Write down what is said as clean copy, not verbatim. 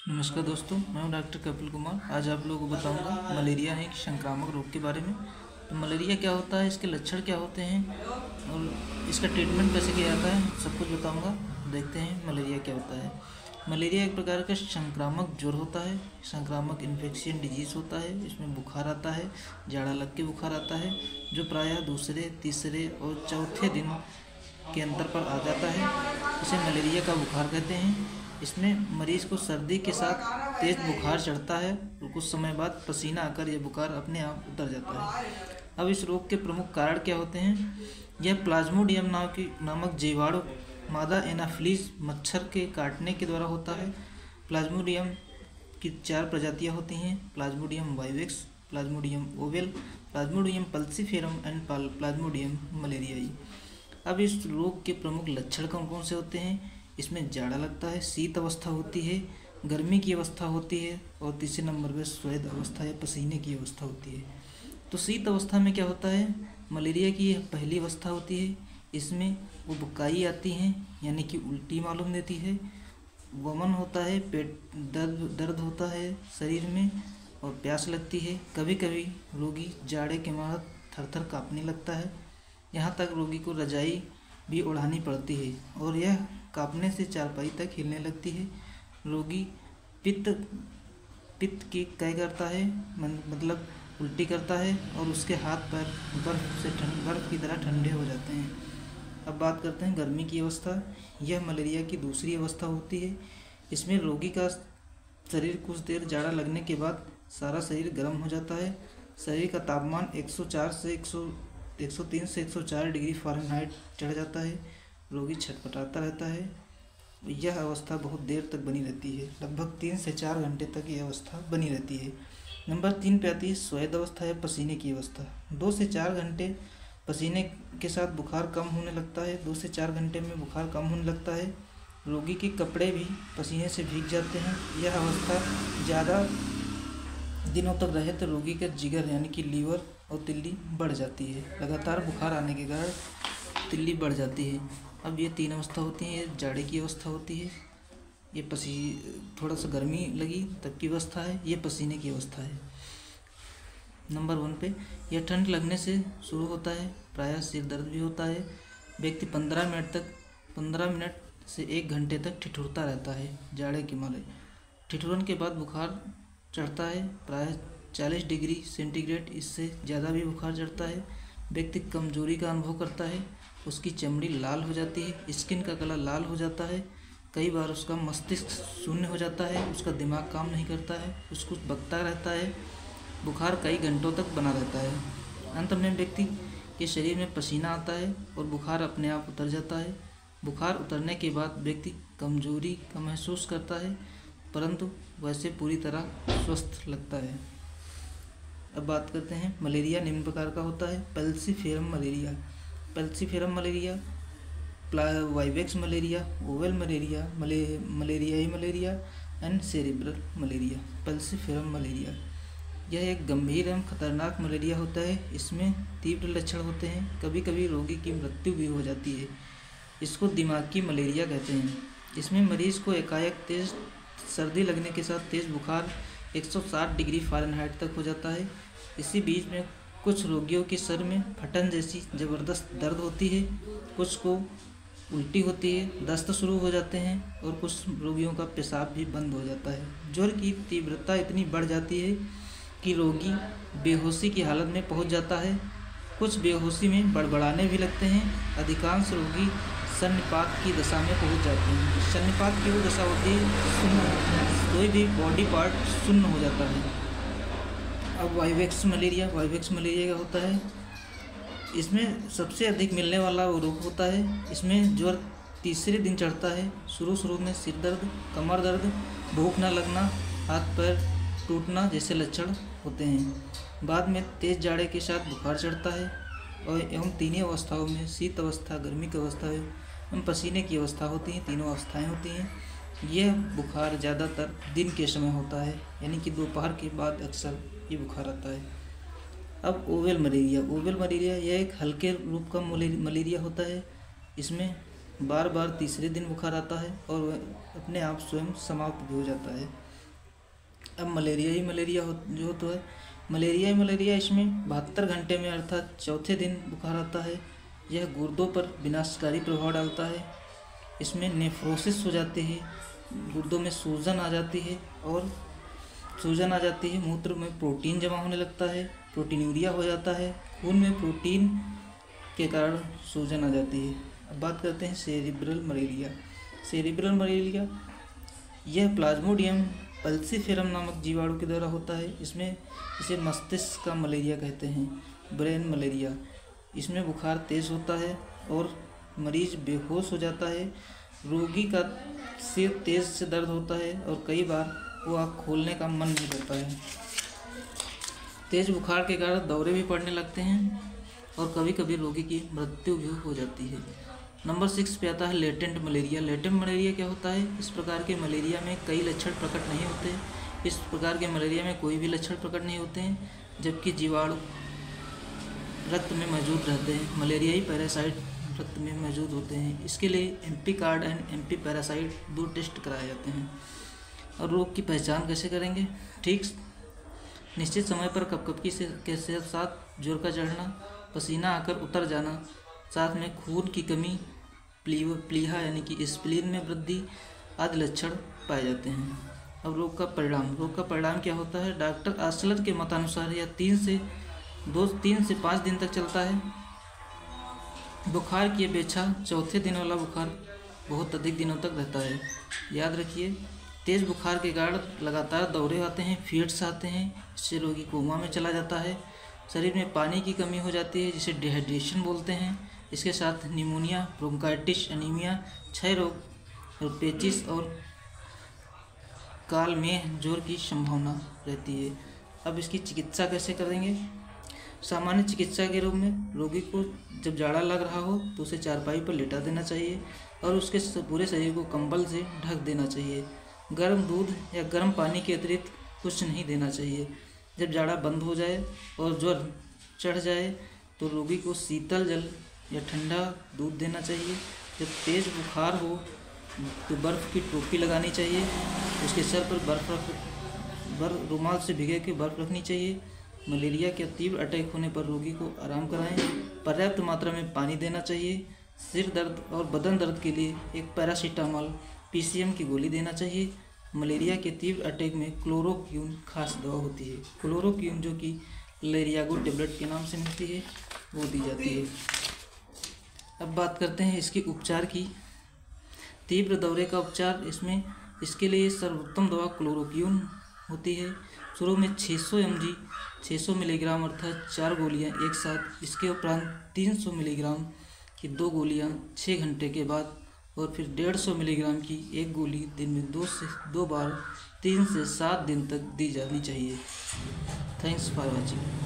नमस्कार दोस्तों, मैं हूं डॉक्टर कपिल कुमार। आज आप लोगों को बताऊंगा मलेरिया है एक संक्रामक रोग के बारे में। तो मलेरिया क्या होता है, इसके लक्षण क्या होते हैं और इसका ट्रीटमेंट कैसे किया जाता है, सब कुछ बताऊंगा। देखते हैं मलेरिया क्या होता है। मलेरिया एक प्रकार का संक्रामक ज्वर होता है, संक्रामक इन्फेक्शन डिजीज़ होता है। इसमें बुखार आता है, जाड़ा लग के बुखार आता है, जो प्रायः दूसरे, तीसरे और चौथे दिन के अंतर पर आ जाता है। इसे मलेरिया का बुखार कहते हैं। इसमें मरीज़ को सर्दी के साथ तेज़ बुखार चढ़ता है और कुछ समय बाद पसीना आकर यह बुखार अपने आप उतर जाता है। अब इस रोग के प्रमुख कारण क्या होते हैं। यह प्लाज्मोडियम नामक जीवाणु मादा एनाफिलीज मच्छर के काटने के द्वारा होता है। प्लाज्मोडियम की 4 प्रजातियां होती हैं: plasmodium vivax, plasmodium ovale, plasmodium falciparum and plasmodium malariae. अब इस रोग के प्रमुख लक्षण कौन कौन से होते हैं। इसमें जाड़ा लगता है, शीत अवस्था होती है, गर्मी की अवस्था होती है और तीसरे नंबर पर स्वेद अवस्था या पसीने की अवस्था होती है। तो शीत अवस्था में क्या होता है, मलेरिया की यह पहली अवस्था होती है। इसमें उबकाई आती है, यानी कि उल्टी मालूम देती है, वमन होता है, पेट दर्द होता है शरीर में और प्यास लगती है। कभी कभी रोगी जाड़े के मारे थर-थर काँपने लगता है। यहाँ तक रोगी को रजाई भी ओढ़ानी पड़ती है और यह काँपने से चारपाई तक हिलने लगती है। रोगी पित्त की कै करता है, मतलब उल्टी करता है और उसके हाथ पैर बर्फ़ की तरह ठंडे हो जाते हैं। अब बात करते हैं गर्मी की अवस्था। यह मलेरिया की दूसरी अवस्था होती है। इसमें रोगी का शरीर कुछ देर जाड़ा लगने के बाद सारा शरीर गर्म हो जाता है। शरीर का तापमान 103 से 104 डिग्री फ़ारेनहाइट चढ़ जाता है। रोगी छटपटाता रहता है। यह अवस्था बहुत देर तक बनी रहती है, लगभग 3 से 4 घंटे तक यह अवस्था बनी रहती है। नंबर 3 पे आती है स्वेद अवस्था या पसीने की अवस्था। 2 से 4 घंटे पसीने के साथ बुखार कम होने लगता है। 2 से 4 घंटे में बुखार कम होने लगता है। रोगी के कपड़े भी पसीने से भीग जाते हैं। यह अवस्था ज़्यादा दिनों तक रहे तो रोगी का जिगर यानी कि लीवर और तिल्ली बढ़ जाती है। लगातार बुखार आने के कारण तिल्ली बढ़ जाती है। अब ये 3 अवस्था होती हैं। ये जाड़े की अवस्था होती है, ये थोड़ा सा गर्मी लगी तब की अवस्था है, ये पसीने की अवस्था है। नंबर 1 पे यह ठंड लगने से शुरू होता है, प्रायः सिर दर्द भी होता है। व्यक्ति 15 मिनट से 1 घंटे तक ठिठुरता रहता है जाड़े के मारे। ठिठुरन के बाद बुखार चढ़ता है, प्रायः 40 डिग्री सेंटीग्रेड, इससे ज़्यादा भी बुखार चढ़ता है। व्यक्ति कमजोरी का अनुभव करता है, उसकी चमड़ी लाल हो जाती है, स्किन का कलर लाल हो जाता है। कई बार उसका मस्तिष्क शून्य हो जाता है, उसका दिमाग काम नहीं करता है, उसको बकता रहता है। बुखार कई घंटों तक बना रहता है। अंत में व्यक्ति के शरीर में पसीना आता है और बुखार अपने आप उतर जाता है। बुखार उतरने के बाद व्यक्ति कमजोरी का महसूस करता है, परंतु वैसे पूरी तरह स्वस्थ लगता है। अब बात करते हैं मलेरिया निम्न प्रकार का होता है। Falciparum malaria, vivax malaria, ovale malaria, malariae malaria and cerebral malaria. Falciparum malaria यह एक गंभीर एवं खतरनाक मलेरिया होता है। इसमें तीव्र लक्षण होते हैं, कभी कभी रोगी की मृत्यु भी हो जाती है। इसको दिमागी मलेरिया कहते हैं। इसमें मरीज़ को एकाएक तेज़ सर्दी लगने के साथ तेज़ बुखार 160 डिग्री फ़ारेनहाइट तक हो जाता है। इसी बीच में कुछ रोगियों के सर में फटन जैसी ज़बरदस्त दर्द होती है, कुछ को उल्टी होती है, दस्त शुरू हो जाते हैं और कुछ रोगियों का पेशाब भी बंद हो जाता है। ज्वर की तीव्रता इतनी बढ़ जाती है कि रोगी बेहोशी की हालत में पहुंच जाता है। कुछ बेहोशी में बड़बड़ाने भी लगते हैं। अधिकांश रोगी सन्निपात की दशा में पहुंच जाते हैं। सन्निपात की वो दशा होती है कोई भी बॉडी पार्ट शून्य हो जाता है। अब वाइवेक्स मलेरिया क्या होता है। इसमें सबसे अधिक मिलने वाला वो रोग होता है। इसमें ज्वर तीसरे दिन चढ़ता है। शुरू में सिर दर्द, कमर दर्द, भूख न लगना, हाथ पैर टूटना जैसे लक्षण होते हैं। बाद में तेज़ जाड़े के साथ बुखार चढ़ता है और एवं तीनों अवस्थाओं में शीत अवस्था, गर्मी की अवस्था एवं पसीने की अवस्था होती हैं। तीनों अवस्थाएं होती हैं। यह बुखार ज़्यादातर दिन के समय होता है, यानी कि दोपहर के बाद अक्सर ये बुखार आता है। अब ओवेल मलेरिया यह एक हल्के रूप का मलेरिया होता है। इसमें बार बार तीसरे दिन बुखार आता है और वह अपने आप स्वयं समाप्त भी हो जाता है। अब मलेरिया जो तो है मलेरिया, इसमें 72 घंटे में अर्थात चौथे दिन बुखार आता है। यह गुर्दों पर विनाशकारी प्रभाव डालता है। इसमें नेफ्रोसिस हो जाती है, गुर्दों में सूजन आ जाती है मूत्र में प्रोटीन जमा होने लगता है, प्रोटीनूरिया हो जाता है, खून में प्रोटीन के कारण सूजन आ जाती है। अब बात करते हैं सेरिब्रल मलेरिया। यह प्लाज्मोडियम पल्सीफेरम नामक जीवाणु के द्वारा होता है। इसमें इसे मस्तिष्क का मलेरिया कहते हैं, ब्रेन मलेरिया। इसमें बुखार तेज होता है और मरीज बेहोश हो जाता है। रोगी का सिर तेज से दर्द होता है और कई बार वो आँख खोलने का मन नहीं करता है। तेज बुखार के कारण दौरे भी पड़ने लगते हैं और कभी कभी रोगी की मृत्यु भी हो जाती है। नंबर 6 पे आता है लेटेंट मलेरिया क्या होता है? इस प्रकार के मलेरिया में कई लक्षण प्रकट नहीं होते। इस प्रकार के मलेरिया में कोई भी लक्षण प्रकट नहीं होते हैं, जबकि जीवाणु रक्त में मौजूद रहते हैं। मलेरियाई पैरासाइट रक्त में मौजूद होते हैं। इसके लिए MP card and MP parasite 2 test कराए जाते हैं। और रोग की पहचान कैसे करेंगे? ठीक निश्चित समय पर कपकपी के साथ जोर का चढ़ना, पसीना आकर उतर जाना, साथ में खून की कमी, प्लीहा यानी कि स्प्लीन में वृद्धि आदि लक्षण पाए जाते हैं। अब रोग का परिणाम क्या होता है? डॉक्टर आसलर के मतानुसार यह 3 से 5 दिन तक चलता है। बुखार की अपेक्षा चौथे दिन वाला बुखार बहुत अधिक दिनों तक रहता है। याद रखिए, तेज़ बुखार के कारण लगातार दौरे आते हैं, फिट्स आते हैं, इससे रोगी कोमा में चला जाता है। शरीर में पानी की कमी हो जाती है, जिसे डिहाइड्रेशन बोलते हैं। इसके साथ निमोनिया, ब्रोंकाइटिस, एनीमिया, क्षय रोग और पेचिस और काल में जोर की संभावना रहती है। अब इसकी चिकित्सा कैसे करेंगे? सामान्य चिकित्सा के रूप में रोगी को जब जाड़ा लग रहा हो तो उसे चारपाई पर लेटा देना चाहिए और उसके पूरे शरीर को कंबल से ढक देना चाहिए। गर्म दूध या गर्म पानी के अतिरिक्त कुछ नहीं देना चाहिए। जब जाड़ा बंद हो जाए और ज्वर चढ़ जाए तो रोगी को शीतल जल या ठंडा दूध देना चाहिए। जब तेज़ बुखार हो तो बर्फ़ की टोपी लगानी चाहिए। उसके सर पर रुमाल से भिगे के बर्फ़ रखनी चाहिए। मलेरिया के तीव्र अटैक होने पर रोगी को आराम कराएं। पर्याप्त मात्रा में पानी देना चाहिए। सिर दर्द और बदन दर्द के लिए एक पैरासीटामोल PCM की गोली देना चाहिए। मलेरिया के तीव्र अटैक में क्लोरोक्वीन खास दवा होती है। क्लोरोक्वीन जो कि लेरियागो टेबलेट के नाम से मिलती है, वो दी जाती है। अब बात करते हैं इसके उपचार की। तीव्र दौरे का उपचार, इसके लिए सर्वोत्तम दवा क्लोरोक्वीन होती है। शुरू में 600 मिलीग्राम अर्थात 4 गोलियां एक साथ, इसके उपरांत 300 मिलीग्राम की 2 गोलियां 6 घंटे के बाद और फिर 150 मिलीग्राम की 1 गोली दिन में 2 बार 3 से 7 दिन तक दी जानी चाहिए। Thanks for watching.